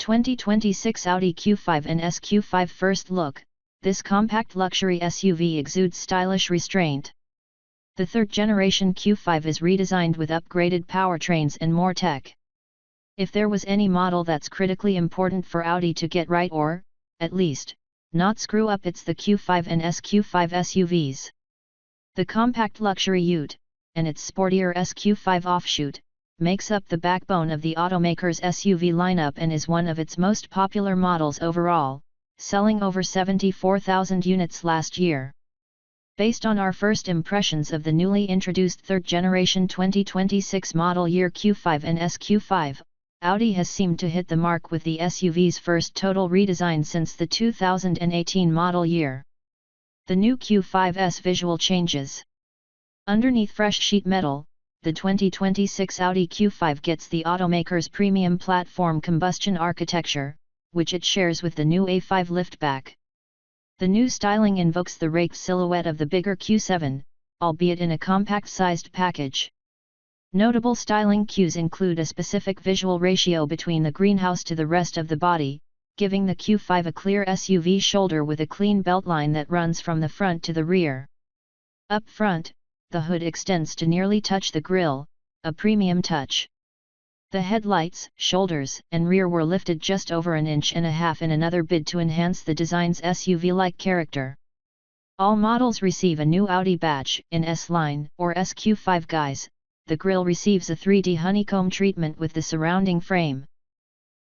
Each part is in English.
2026 Audi Q5 and SQ5 First look, this compact luxury SUV exudes stylish restraint. The third-generation Q5 is redesigned with upgraded powertrains and more tech. If there was any model that's critically important for Audi to get right or, at least, not screw up, it's the Q5 and SQ5 SUVs. The compact luxury ute, and its sportier SQ5 offshoot, makes up the backbone of the automaker's SUV lineup and is one of its most popular models overall, selling over 74,000 units last year. Based on our first impressions of the newly introduced third-generation 2026 model year Q5 and SQ5, Audi has seemed to hit the mark with the SUV's first total redesign since the 2018 model year. The new Q5's visual changes. Underneath fresh sheet metal, the 2026 Audi Q5 gets the automaker's premium platform combustion architecture, which it shares with the new A5 liftback. The new styling invokes the raked silhouette of the bigger Q7, albeit in a compact-sized package. Notable styling cues include a specific visual ratio between the greenhouse to the rest of the body, giving the Q5 a clear SUV shoulder with a clean beltline that runs from the front to the rear. Up front, the hood extends to nearly touch the grille, a premium touch. The headlights, shoulders, and rear were lifted just over 1.5 inches in another bid to enhance the design's SUV-like character. All models receive a new Audi badge in S-Line or SQ5 guise. The grille receives a 3D honeycomb treatment with the surrounding frame.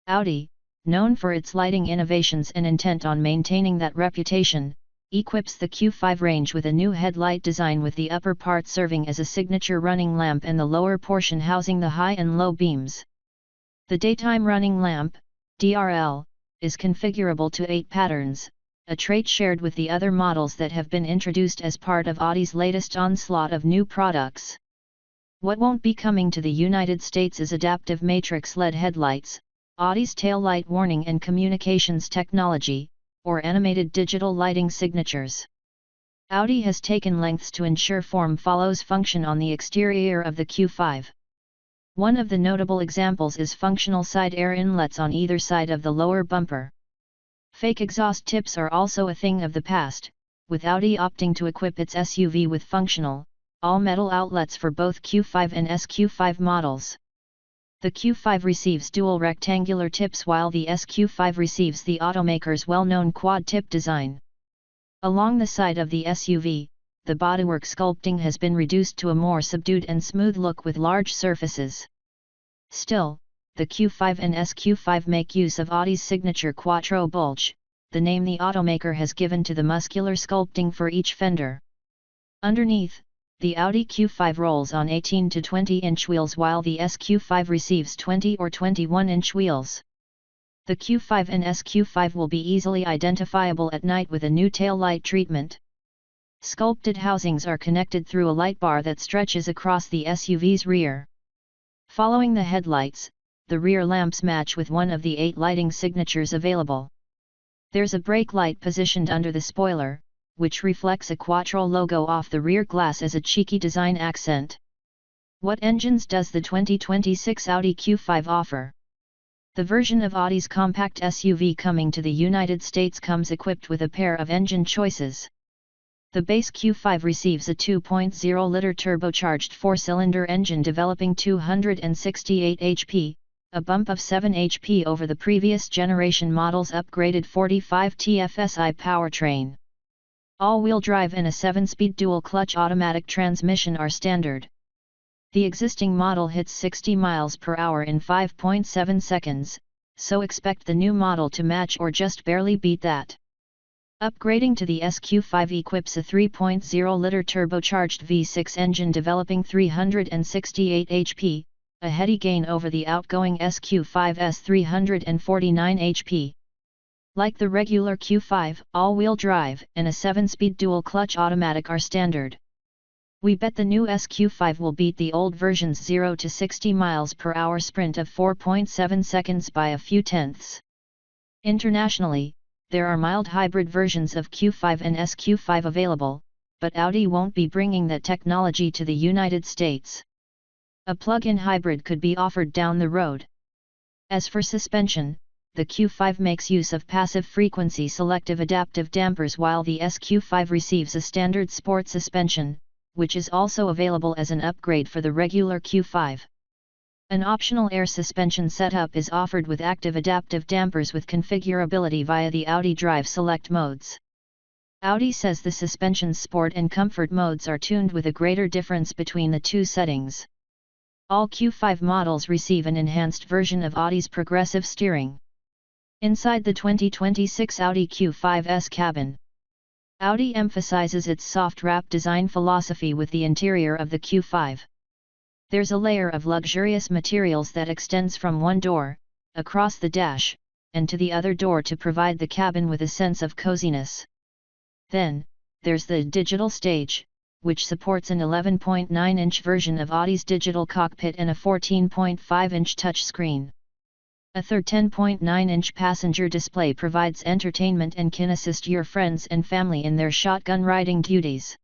Audi, known for its lighting innovations and intent on maintaining that reputation, equips the Q5 range with a new headlight design, with the upper part serving as a signature running lamp and the lower portion housing the high and low beams. The daytime running lamp, DRL, is configurable to 8 patterns, a trait shared with the other models that have been introduced as part of Audi's latest onslaught of new products. What won't be coming to the United States is adaptive matrix LED headlights, Audi's taillight warning and communications technology, or animated digital lighting signatures. Audi has taken lengths to ensure form follows function on the exterior of the Q5. One of the notable examples is functional side air inlets on either side of the lower bumper. Fake exhaust tips are also a thing of the past, with Audi opting to equip its SUV with functional, all-metal outlets for both Q5 and SQ5 models. The Q5 receives dual rectangular tips while the SQ5 receives the automaker's well-known quad-tip design. Along the side of the SUV, the bodywork sculpting has been reduced to a more subdued and smooth look with large surfaces. Still, the Q5 and SQ5 make use of Audi's signature Quattro bulge, the name the automaker has given to the muscular sculpting for each fender. Underneath, the Audi Q5 rolls on 18 to 20-inch wheels while the SQ5 receives 20 or 21-inch wheels. The Q5 and SQ5 will be easily identifiable at night with a new taillight treatment. Sculpted housings are connected through a light bar that stretches across the SUV's rear. Following the headlights, the rear lamps match with one of the 8 lighting signatures available. There's a brake light positioned under the spoiler, which reflects a Quattro logo off the rear glass as a cheeky design accent. What engines does the 2026 Audi Q5 offer? The version of Audi's compact SUV coming to the United States comes equipped with a pair of engine choices. The base Q5 receives a 2.0-liter turbocharged 4-cylinder engine developing 268 HP, a bump of 7 HP over the previous generation model's upgraded 45 TFSI powertrain. All-wheel drive and a 7-speed dual-clutch automatic transmission are standard. The existing model hits 60 miles per hour in 5.7 seconds, so expect the new model to match or just barely beat that. Upgrading to the SQ5 equips a 3.0-liter turbocharged V6 engine developing 368 HP, a heady gain over the outgoing SQ5's 349 HP. Like the regular Q5, all-wheel drive and a 7-speed dual-clutch automatic are standard. We bet the new SQ5 will beat the old version's 0 to 60 miles per hour sprint of 4.7 seconds by a few tenths. Internationally, there are mild hybrid versions of Q5 and SQ5 available, but Audi won't be bringing that technology to the United States. A plug-in hybrid could be offered down the road. As for suspension, the Q5 makes use of passive frequency selective adaptive dampers while the SQ5 receives a standard sport suspension, which is also available as an upgrade for the regular Q5. An optional air suspension setup is offered with active adaptive dampers with configurability via the Audi Drive Select modes. Audi says the suspension's sport and comfort modes are tuned with a greater difference between the two settings. All Q5 models receive an enhanced version of Audi's progressive steering. Inside the 2026 Audi Q5's cabin, Audi emphasizes its soft wrap design philosophy with the interior of the Q5. There's a layer of luxurious materials that extends from one door, across the dash, and to the other door to provide the cabin with a sense of coziness. Then, there's the digital stage, which supports an 11.9-inch version of Audi's digital cockpit and a 14.5-inch touchscreen. A third 10.9-inch passenger display provides entertainment and can assist your friends and family in their shotgun riding duties.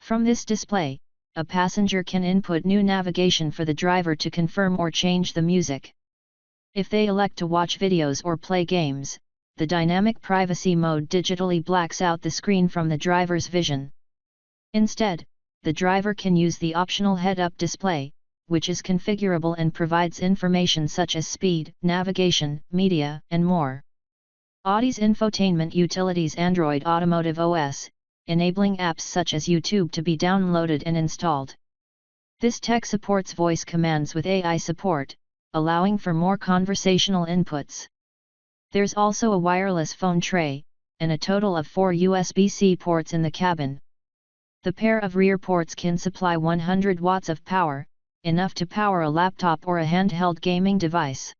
From this display, a passenger can input new navigation for the driver to confirm or change the music. If they elect to watch videos or play games, the dynamic privacy mode digitally blacks out the screen from the driver's vision. Instead, the driver can use the optional head-up display, which is configurable and provides information such as speed, navigation, media, and more. Audi's infotainment utilities Android Automotive OS, enabling apps such as YouTube to be downloaded and installed. This tech supports voice commands with AI support, allowing for more conversational inputs. There's also a wireless phone tray, and a total of 4 USB-C ports in the cabin. The pair of rear ports can supply 100 watts of power, enough to power a laptop or a handheld gaming device.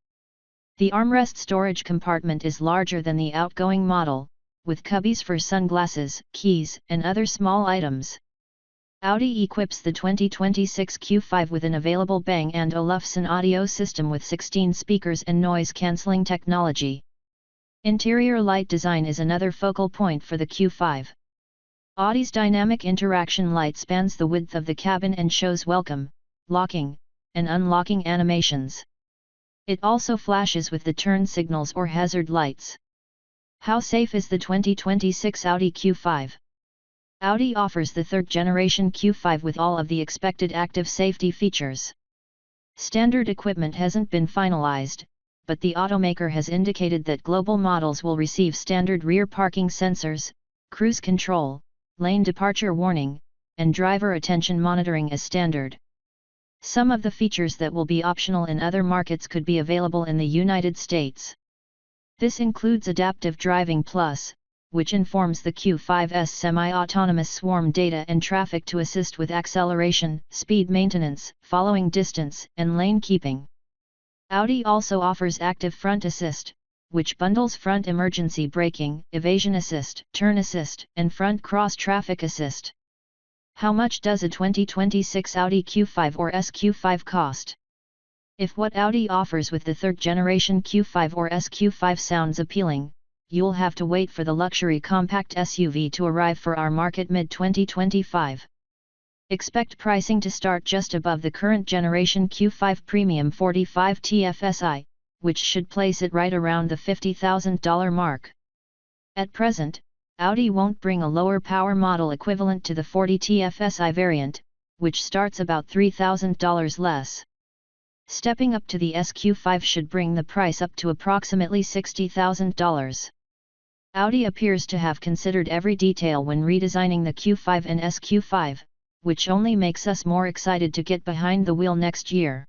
The armrest storage compartment is larger than the outgoing model, with cubbies for sunglasses, keys, and other small items. Audi equips the 2026 Q5 with an available Bang & Olufsen audio system with 16 speakers and noise-cancelling technology. Interior light design is another focal point for the Q5. Audi's dynamic interaction light spans the width of the cabin and shows welcome, locking, and unlocking animations. It also flashes with the turn signals or hazard lights. How safe is the 2026 Audi Q5? Audi offers the third-generation Q5 with all of the expected active safety features. Standard equipment hasn't been finalized, but the automaker has indicated that global models will receive standard rear parking sensors, cruise control, lane departure warning, and driver attention monitoring as standard. Some of the features that will be optional in other markets could be available in the United States. This includes Adaptive Driving Plus, which informs the Q5's semi-autonomous swarm data and traffic to assist with acceleration, speed maintenance, following distance, and lane keeping. Audi also offers Active Front Assist, which bundles front emergency braking, evasion assist, turn assist, and front cross-traffic assist. How much does a 2026 Audi Q5 or SQ5 cost? If what Audi offers with the third-generation Q5 or SQ5 sounds appealing, you'll have to wait for the luxury compact SUV to arrive for our market mid-2025. Expect pricing to start just above the current generation Q5 Premium 45 TFSI, which should place it right around the $50,000 mark. At present, Audi won't bring a lower power model equivalent to the 40 TFSI variant, which starts about $3,000 less. Stepping up to the SQ5 should bring the price up to approximately $60,000. Audi appears to have considered every detail when redesigning the Q5 and SQ5, which only makes us more excited to get behind the wheel next year.